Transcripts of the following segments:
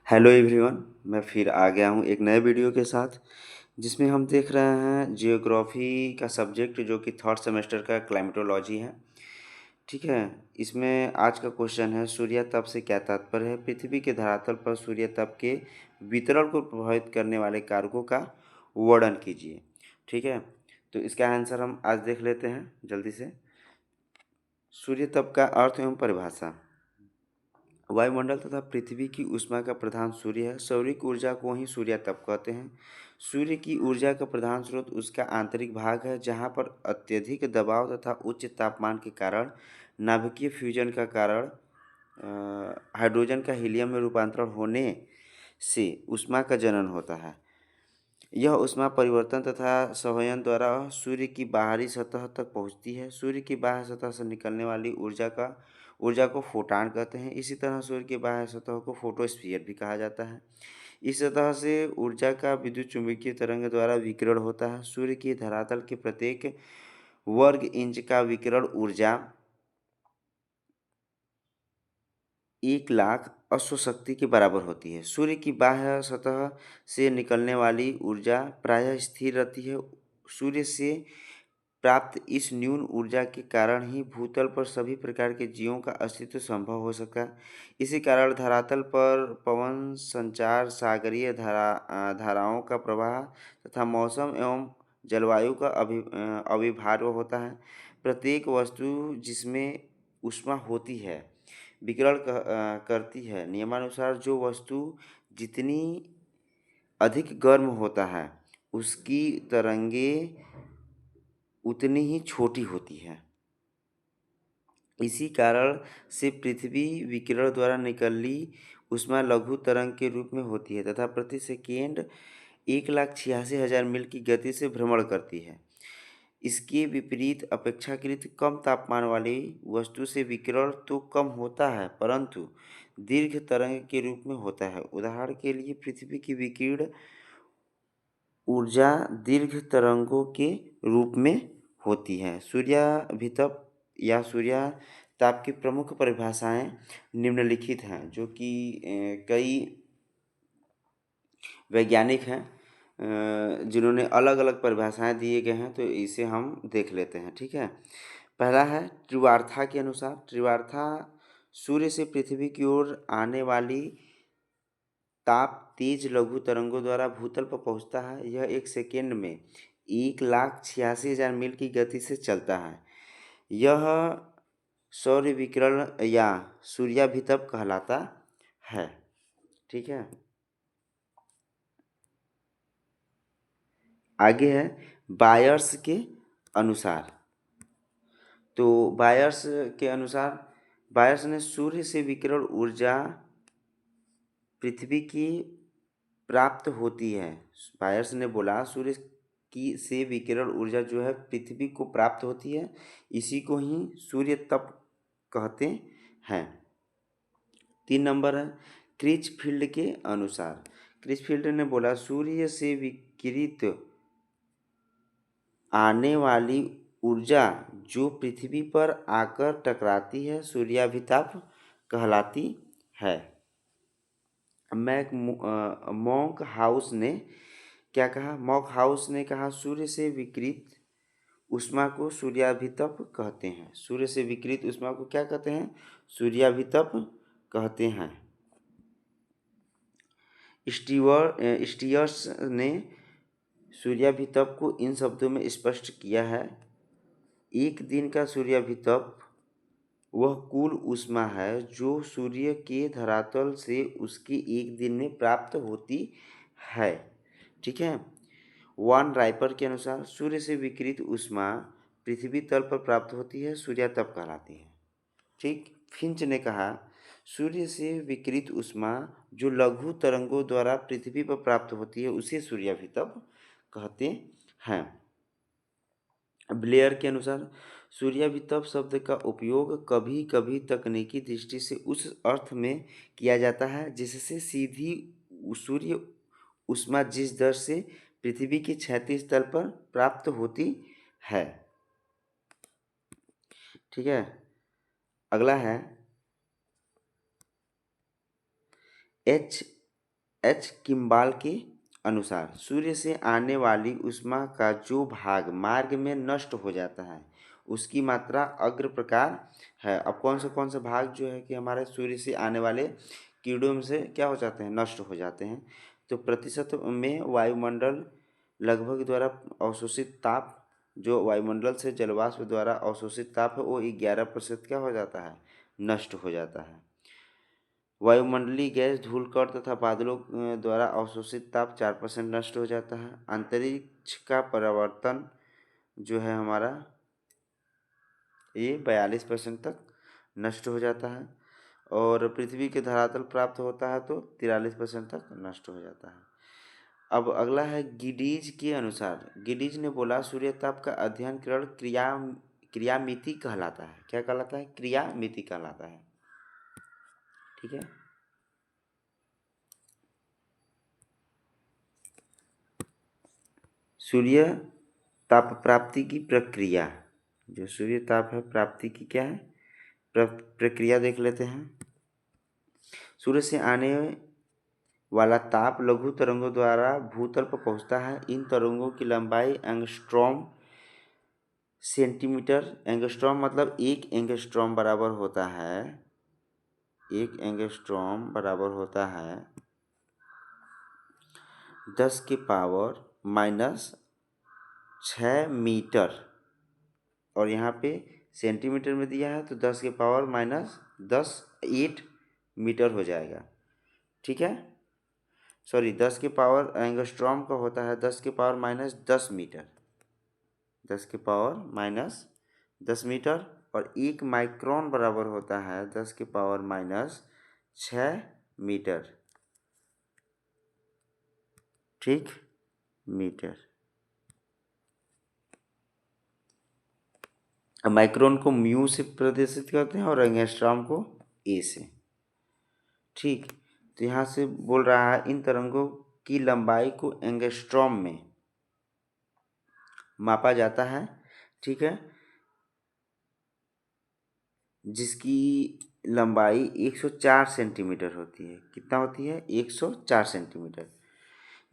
Hello everyone, मैं फिर आ गया हूँ एक नए वीडियो के साथ जिसमें हम देख रहे हैं जियोग्राफी का सब्जेक्ट जो कि थर्ड सेमेस्टर का क्लाइमेटोलॉजी है। ठीक है। इसमें आज का क्वेश्चन है सूर्य तप से क्या तात्पर्य है। पृथ्वी के धरातल पर सूर्य तप के वितरण को प्रभावित करने वाले कारकों का वर्णन कीजिए। ठीक है, तो इसका आंसर हम आज देख लेते हैं जल्दी से। सूर्य तप का अर्थ एवं परिभाषा। वायुमंडल तथा पृथ्वी की ऊष्मा का प्रधान सूर्य है। सौरिक ऊर्जा को ही सूर्य तप कहते हैं। सूर्य की ऊर्जा का प्रधान स्रोत उसका आंतरिक भाग है, जहाँ पर अत्यधिक दबाव तथा उच्च तापमान के कारण नाभिकीय फ्यूजन का कारण हाइड्रोजन का हीलियम में रूपांतरण होने से ऊष्मा का जनन होता है। यह ऊष्मा परिवर्तन तथा संवहन द्वारा सूर्य की बाहरी सतह तक पहुँचती है। सूर्य की बाह्य सतह से निकलने वाली ऊर्जा को फोटान कहते हैं। इसी तरह सूर्य की बाह्य सतह को फोटोस्फीयर भी कहा जाता है। इस सतह से ऊर्जा का विद्युत चुम्बकीय तरंग द्वारा विकिरण होता है। सूर्य की धरातल के प्रत्येक वर्ग इंच का विकिरण ऊर्जा 1,00,000 अश्वशक्ति के बराबर होती है। सूर्य की बाह्य सतह से निकलने वाली ऊर्जा प्रायः स्थिर रहती है। सूर्य से प्राप्त इस न्यून ऊर्जा के कारण ही भूतल पर सभी प्रकार के जीवों का अस्तित्व संभव हो सका। इसी कारण धरातल पर पवन संचार, सागरीय धाराओं का प्रवाह तथा मौसम एवं जलवायु का अविभाज्य होता है। प्रत्येक वस्तु जिसमें ऊष्मा होती है विकिरण करती है। नियमानुसार जो वस्तु जितनी अधिक गर्म होता है उसकी तरंगें उतनी ही छोटी होती है। इसी कारण से पृथ्वी विकिरण द्वारा निकली ऊष्मा लघु तरंग के रूप में होती है तथा प्रति सेकेंड 1,86,000 मील की गति से भ्रमण करती है। इसके विपरीत अपेक्षाकृत कम तापमान वाली वस्तु से विकिरण तो कम होता है परंतु दीर्घ तरंग के रूप में होता है। उदाहरण के लिए पृथ्वी की विकिरण ऊर्जा दीर्घ तरंगों के रूप में होती है। सूर्याभितप या सूर्यताप की प्रमुख परिभाषाएं निम्नलिखित हैं, जो कि कई वैज्ञानिक हैं जिन्होंने अलग अलग परिभाषाएं दिए गए हैं, तो इसे हम देख लेते हैं। ठीक है, पहला है त्रिवार्था के अनुसार। त्रिवार्था सूर्य से पृथ्वी की ओर आने वाली ताप तेज लघु तरंगों द्वारा भूतल पर पहुंचता है। यह एक सेकेंड में 1,86,000 मील की गति से चलता है। यह सौर विकिरण या सूर्याभितप कहलाता है। ठीक है, आगे है बायर्स के अनुसार। तो बायर्स ने सूर्य से विकिरण ऊर्जा पृथ्वी की प्राप्त होती है। बायर्स ने बोला सूर्य की से विकिरण ऊर्जा जो है पृथ्वी को प्राप्त होती है, इसी को ही सूर्य तप कहते हैं। 3 नंबर है क्रिचफील्ड के अनुसार। क्रिचफील्ड ने बोला सूर्य से विकिरित आने वाली ऊर्जा जो पृथ्वी पर आकर टकराती है सूर्याभिताप कहलाती है। मॉन्क हाउस ने क्या कहा? मॉन्क हाउस ने कहा सूर्य से विकिरित ऊष्मा को सूर्याभितप कहते हैं। सूर्य से विकिरित ऊष्मा को क्या कहते हैं? सूर्याभितप कहते हैं। स्टीयर्स ने सूर्याभितप को इन शब्दों में स्पष्ट किया है। एक दिन का सूर्याभितप वह कुल ऊष्मा है जो सूर्य के धरातल से उसके एक दिन में प्राप्त होती है। ठीक है, वान राइपर के अनुसार सूर्य से विकिरित ऊष्मा पृथ्वी तल पर प्राप्त होती है, सूर्यातप कहलाती है। ठीक, फिंच ने कहा सूर्य से विकिरित ऊष्मा जो लघु तरंगों द्वारा पृथ्वी पर प्राप्त होती है उसे सूर्याभितप कहते हैं। ब्लेयर के अनुसार सूर्याभितप शब्द का उपयोग कभी कभी तकनीकी दृष्टि से उस अर्थ में किया जाता है जिससे सीधी सूर्य ऊष्मा जिस दर से पृथ्वी के क्षैतिज तल पर प्राप्त होती है। ठीक है, अगला है एच किम्बाल के अनुसार सूर्य से आने वाली ऊष्मा का जो भाग मार्ग में नष्ट हो जाता है उसकी मात्रा अग्र प्रकार है। अब कौन से भाग जो है कि हमारे सूर्य से आने वाले किरणों में से क्या हो जाते हैं, नष्ट हो जाते हैं। तो प्रतिशत में वायुमंडल लगभग द्वारा अवशोषित ताप, जो वायुमंडल से जलवाष्प द्वारा अवशोषित ताप है वो 11% क्या हो जाता है, नष्ट हो जाता है। वायुमंडलीय गैस, धूलकण तथा बादलों द्वारा अवशोषित ताप 4% नष्ट हो जाता है। अंतरिक्ष का परावर्तन जो है हमारा ये 42% तक नष्ट हो जाता है और पृथ्वी के धरातल प्राप्त होता है तो 43% तक नष्ट हो जाता है। अब अगला है गिडीज के अनुसार। गिडीज ने बोला सूर्यताप का अध्ययन किरण क्रियामिति कहलाता है। क्या कहलाता है? क्रियामिति कहलाता है। ठीक है। सूर्य ताप प्राप्ति की प्रक्रिया, जो सूर्य ताप है प्राप्ति की क्या है प्रक्रिया देख लेते हैं। सूर्य से आने वाला ताप लघु तरंगों द्वारा भूतल पर पहुंचता है। इन तरंगों की लंबाई एंगस्ट्रॉम सेंटीमीटर, एंगस्ट्रॉम मतलब 1 एंगस्ट्रॉम बराबर होता है, 1 एंगस्ट्रॉम बराबर होता है 10⁻⁻6 मीटर, और यहाँ पे सेंटीमीटर में दिया है तो 10⁻⁻10 मीटर हो जाएगा। ठीक है, सॉरी 10 एंगस्ट्रॉम का होता है 10⁻⁻10 मीटर, 10⁻⁻10 मीटर, और 1 माइक्रोन बराबर होता है 10⁻⁻6 मीटर। ठीक, मीटर। माइक्रोन को म्यू से प्रदर्शित करते हैं और एंगस्ट्रॉम को ए से। ठीक, तो यहाँ से बोल रहा है इन तरंगों की लंबाई को एंगस्ट्रॉम में मापा जाता है। ठीक है, जिसकी लंबाई 104 सेंटीमीटर होती है। कितना होती है? 104 सेंटीमीटर।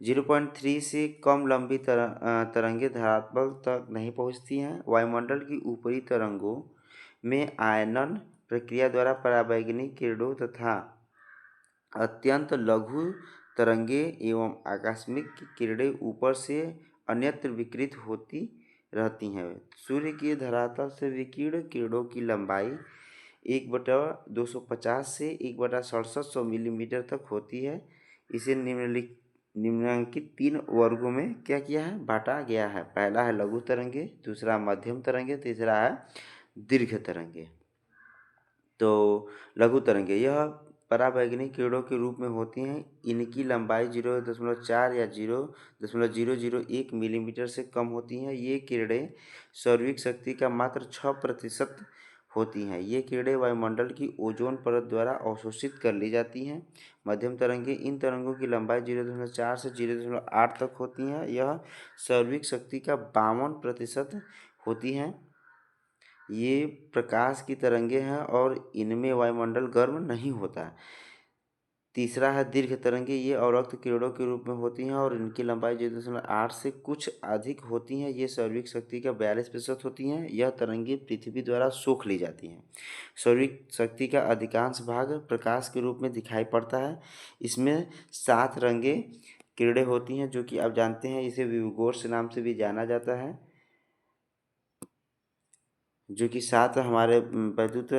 0.3 से कम लंबी तरंगें धरातल तक नहीं पहुंचती हैं। वायुमंडल की ऊपरी तरंगों में आयनन प्रक्रिया द्वारा पराबैंगनी किरणों तथा अत्यंत लघु तरंगें एवं आकस्मिक किरणें ऊपर से अन्यत्र विकिरित होती रहती हैं। सूर्य की धरातल से विकिरण किरणों की लंबाई 1/250 से 1/6700 मिलीमीटर तक होती है। इसे निम्नलिखित 3 वर्गों में क्या किया है, बांटा गया है। पहला है लघु तरंगे, दूसरा मध्यम तरंगे, तीसरा है दीर्घ तरंगे। तो लघु तरंगे यह पराबैंगनी किरणों के रूप में होती हैं। इनकी लंबाई 0.4 या 0.001 मिलीमीटर से कम होती हैं। ये किरणें सौरवीय शक्ति का मात्र 6% होती हैं। ये किरणें वायुमंडल की ओजोन परत द्वारा अवशोषित कर ली जाती हैं। मध्यम तरंगे, इन तरंगों की लंबाई 0.4 से 0.8 तक होती हैं। यह सौरवीय शक्ति का 52% होती हैं। ये प्रकाश की तरंगे हैं और इनमें वायुमंडल गर्म नहीं होता। तीसरा है दीर्घ तरंगे, ये अवरक्त किरणों के रूप में होती हैं और इनकी लंबाई 0.8 से कुछ अधिक होती हैं। ये सौरवीय शक्ति का 42% होती हैं। यह तरंगे पृथ्वी द्वारा सोख ली जाती हैं। सौरवीय शक्ति का अधिकांश भाग प्रकाश के रूप में दिखाई पड़ता है। इसमें 7 रंगे किरणें होती हैं, जो कि आप जानते हैं इसे विवगोर्स नाम से भी जाना जाता है, जो कि 7 हमारे वैद्युत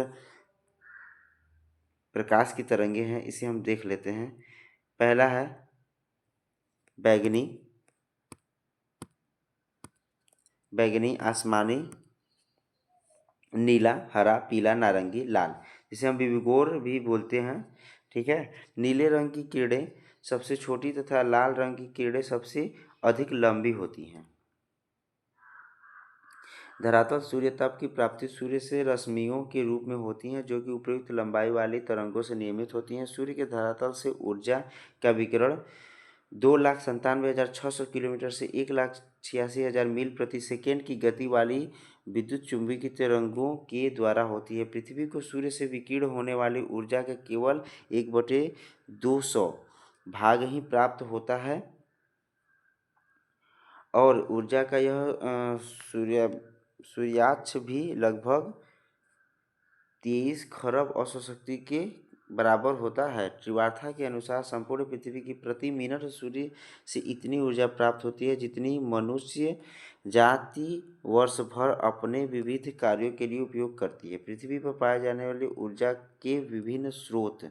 प्रकाश की तरंगे हैं। इसे हम देख लेते हैं। पहला है बैगनी, आसमानी, नीला, हरा, पीला, नारंगी, लाल, जिसे हम विविगोर भी बोलते हैं। ठीक है, नीले रंग की किरणें सबसे छोटी तथा लाल रंग की किरणें सबसे अधिक लंबी होती हैं। धरातल सूर्यताप की प्राप्ति सूर्य से रश्मियों के रूप में होती हैं, जो कि उपयुक्त लंबाई वाली तरंगों से नियमित होती हैं। सूर्य के धरातल से ऊर्जा का विकिरण 2,97,600 किलोमीटर से 1,86,000 मील प्रति सेकेंड की गति वाली विद्युत चुंबकीय तरंगों के द्वारा होती है। पृथ्वी को सूर्य से विकीर्ण होने वाली ऊर्जा के केवल 1/200 भाग ही प्राप्त होता है और ऊर्जा का यह सूर्याक्ष भी लगभग 23 खरब औसत शक्ति के बराबर होता है। त्रिवार्था के अनुसार संपूर्ण पृथ्वी की प्रति मिनट सूर्य से इतनी ऊर्जा प्राप्त होती है जितनी मनुष्य जाति वर्ष भर अपने विविध कार्यों के लिए उपयोग करती है। पृथ्वी पर पाए जाने वाली ऊर्जा के विभिन्न स्रोत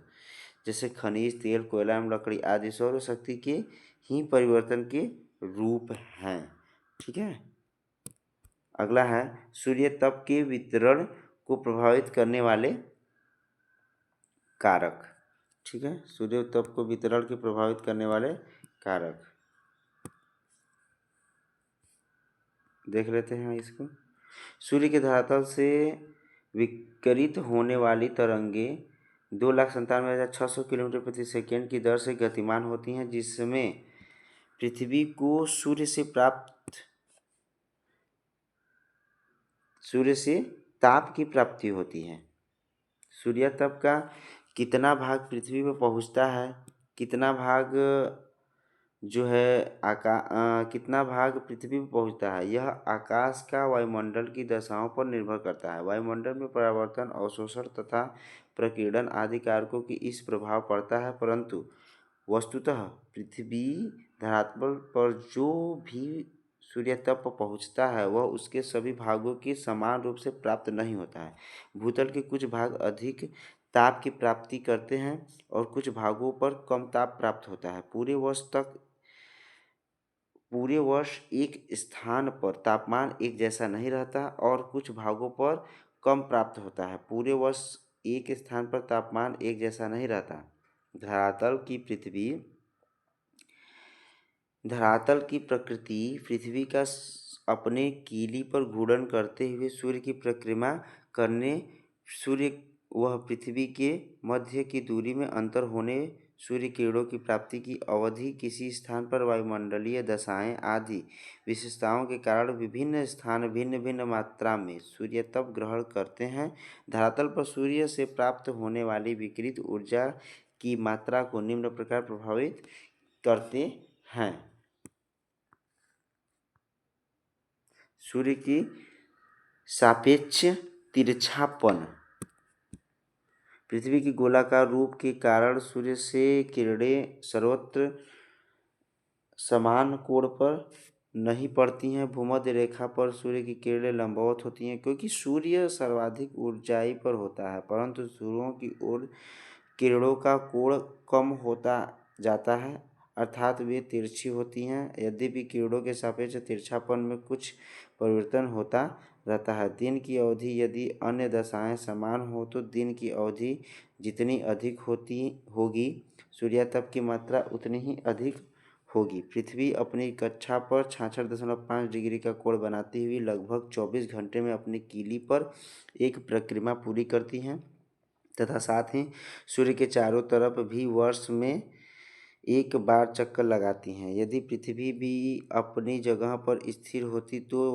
जैसे खनिज, तेल, कोयला एवं लकड़ी आदि सौर शक्ति के ही परिवर्तन के रूप हैं। ठीक है। अगला है सूर्य तप के वितरण को प्रभावित करने वाले कारक। ठीक है, सूर्य तप को वितरण के प्रभावित करने वाले कारक देख लेते हैं इसको। सूर्य के धरातल से विकिरित होने वाली तरंगें 2,97,600 किलोमीटर प्रति सेकेंड की दर से गतिमान होती हैं, जिसमें पृथ्वी को सूर्य से ताप की प्राप्ति होती है। सूर्य तप का कितना भाग पृथ्वी पर पहुंचता है, कितना भाग कितना भाग पृथ्वी पर पहुंचता है, यह आकाश का वायुमंडल की दशाओं पर निर्भर करता है। वायुमंडल में परावर्तन, अवशोषण तथा प्रकीर्णन आदि कारकों की इस प्रभाव पड़ता है, परंतु वस्तुतः पृथ्वी धरातल पर जो भी सूर्य तप पहुँचता है वह उसके सभी भागों की समान रूप से प्राप्त नहीं होता है। भूतल के कुछ भाग अधिक ताप की प्राप्ति करते हैं और कुछ भागों पर कम ताप प्राप्त होता है। पूरे वर्ष एक स्थान पर तापमान एक जैसा नहीं रहता और कुछ भागों पर कम प्राप्त होता है। पूरे वर्ष एक स्थान पर तापमान एक जैसा नहीं रहता। धरातल की प्रकृति पृथ्वी का अपने कीली पर घूर्णन करते हुए सूर्य की परिक्रमा करने, सूर्य वह पृथ्वी के मध्य की दूरी में अंतर होने, सूर्य किरणों की प्राप्ति की अवधि, किसी स्थान पर वायुमंडलीय दशाएं आदि विशेषताओं के कारण विभिन्न स्थान भिन्न भिन्न मात्रा में सूर्य तप ग्रहण करते हैं। धरातल पर सूर्य से प्राप्त होने वाली विकिरित ऊर्जा की मात्रा को निम्न प्रकार प्रभावित करते हैं। सूर्य की सापेक्ष तिरछापन। पृथ्वी की गोलाकार रूप के कारण सूर्य से किरणें सर्वत्र समान कोण पर नहीं पड़ती हैं। भूमध्य रेखा पर सूर्य की किरणें लंबवत होती हैं क्योंकि सूर्य सर्वाधिक ऊंचाई पर होता है, परंतु ध्रुवों की ओर किरणों का कोण कम होता जाता है, अर्थात वे तिरछी होती हैं। यद्यपि किरणों के सापेक्ष तिरछापन में कुछ परिवर्तन होता रहता है। दिन की अवधि यदि अन्य दशाएं समान हो तो दिन की अवधि जितनी अधिक होगी सूर्यातप की मात्रा उतनी ही अधिक होगी। पृथ्वी अपनी कक्षा पर 66.5 डिग्री का कोण बनाती हुई लगभग 24 घंटे में अपनी कीली पर एक परिक्रमा पूरी करती है तथा साथ ही सूर्य के चारों तरफ भी वर्ष में एक बार चक्कर लगाती हैं। यदि पृथ्वी भी अपनी जगह पर स्थिर होती तो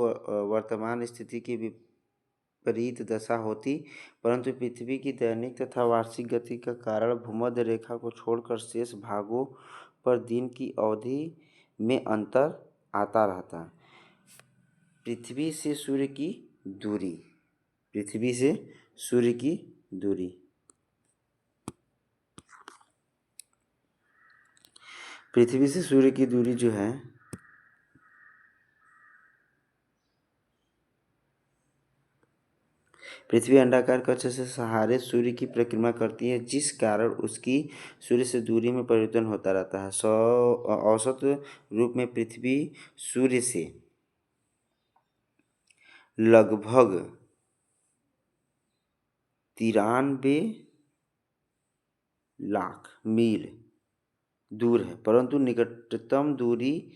वर्तमान स्थिति की विपरीत दशा होती, परंतु पृथ्वी की दैनिक तथा वार्षिक गति का कारण भूमध्य रेखा को छोड़कर शेष भागों पर दिन की अवधि में अंतर आता रहता है। पृथ्वी से सूर्य की दूरी। पृथ्वी से सूर्य की दूरी। पृथ्वी से सूर्य की दूरी जो है पृथ्वी अंडाकार कक्ष से सहारे सूर्य की परिक्रमा करती है, जिस कारण उसकी सूर्य से दूरी में परिवर्तन होता रहता है। औसत रूप में पृथ्वी सूर्य से लगभग 93 लाख मील दूर है, परंतु निकटतम दूरी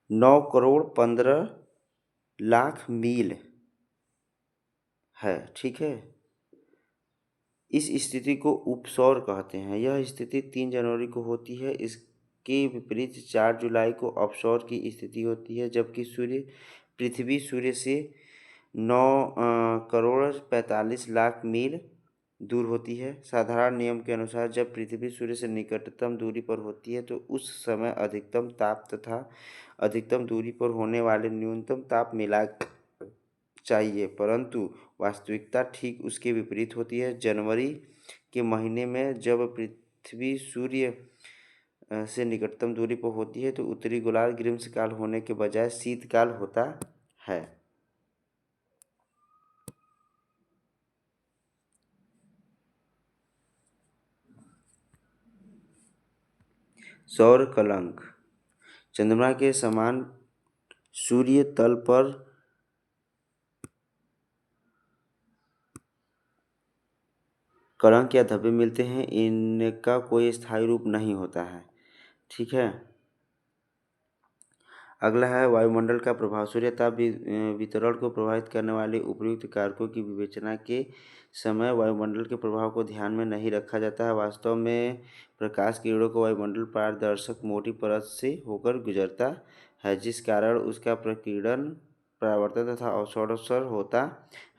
9,15,00,000 मील है। ठीक है। इस स्थिति को उपसौर कहते हैं। यह स्थिति 3 जनवरी को होती है। इसके विपरीत 4 जुलाई को अपसौर की स्थिति होती है, जबकि पृथ्वी सूर्य से 9 करोड़ 45 लाख मील दूर होती है। साधारण नियम के अनुसार जब पृथ्वी सूर्य से निकटतम दूरी पर होती है तो उस समय अधिकतम ताप तथा अधिकतम दूरी पर होने वाले न्यूनतम ताप मिला चाहिए, परंतु वास्तविकता ठीक उसके विपरीत होती है। जनवरी के महीने में जब पृथ्वी सूर्य से निकटतम दूरी पर होती है तो उत्तरी गोलार्ध ग्रीष्मकाल होने के बजाय शीतकाल होता है। सौर कलंक चंद्रमा के समान सूर्य तल पर कलंक या धब्बे मिलते हैं। इनका कोई स्थायी रूप नहीं होता है। ठीक है। अगला है वायुमंडल का प्रभाव। सूर्य ताप वितरण को प्रभावित करने वाले उपयुक्त कारकों की विवेचना के समय वायुमंडल के प्रभाव को ध्यान में नहीं रखा जाता है। वास्तव में प्रकाश किरणों को वायुमंडल पारदर्शक मोटी परत से होकर गुजरता है, जिस कारण उसका प्रकीर्णन, परावर्तन तथा अवशोषण होता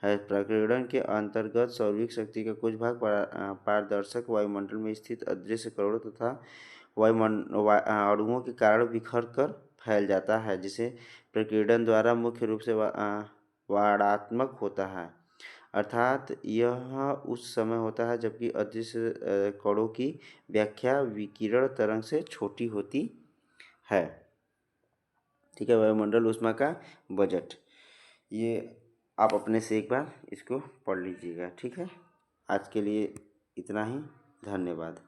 है। प्रकीर्णन के अंतर्गत सौरवीय शक्ति का कुछ भाग पारदर्शक वायुमंडल में स्थित अदृश्य कणों तथा अणुओं के कारण बिखर कर फैल जाता है, जिसे प्रकीर्णन द्वारा मुख्य रूप से वाणात्मक होता है। अर्थात यह उस समय होता है जबकि अदृश्य कणों की व्याख्या विकिरण तरंग से छोटी होती है। ठीक है। वायुमंडल ऊष्मा का बजट, ये आप अपने से एक बार इसको पढ़ लीजिएगा। ठीक है। आज के लिए इतना ही। धन्यवाद।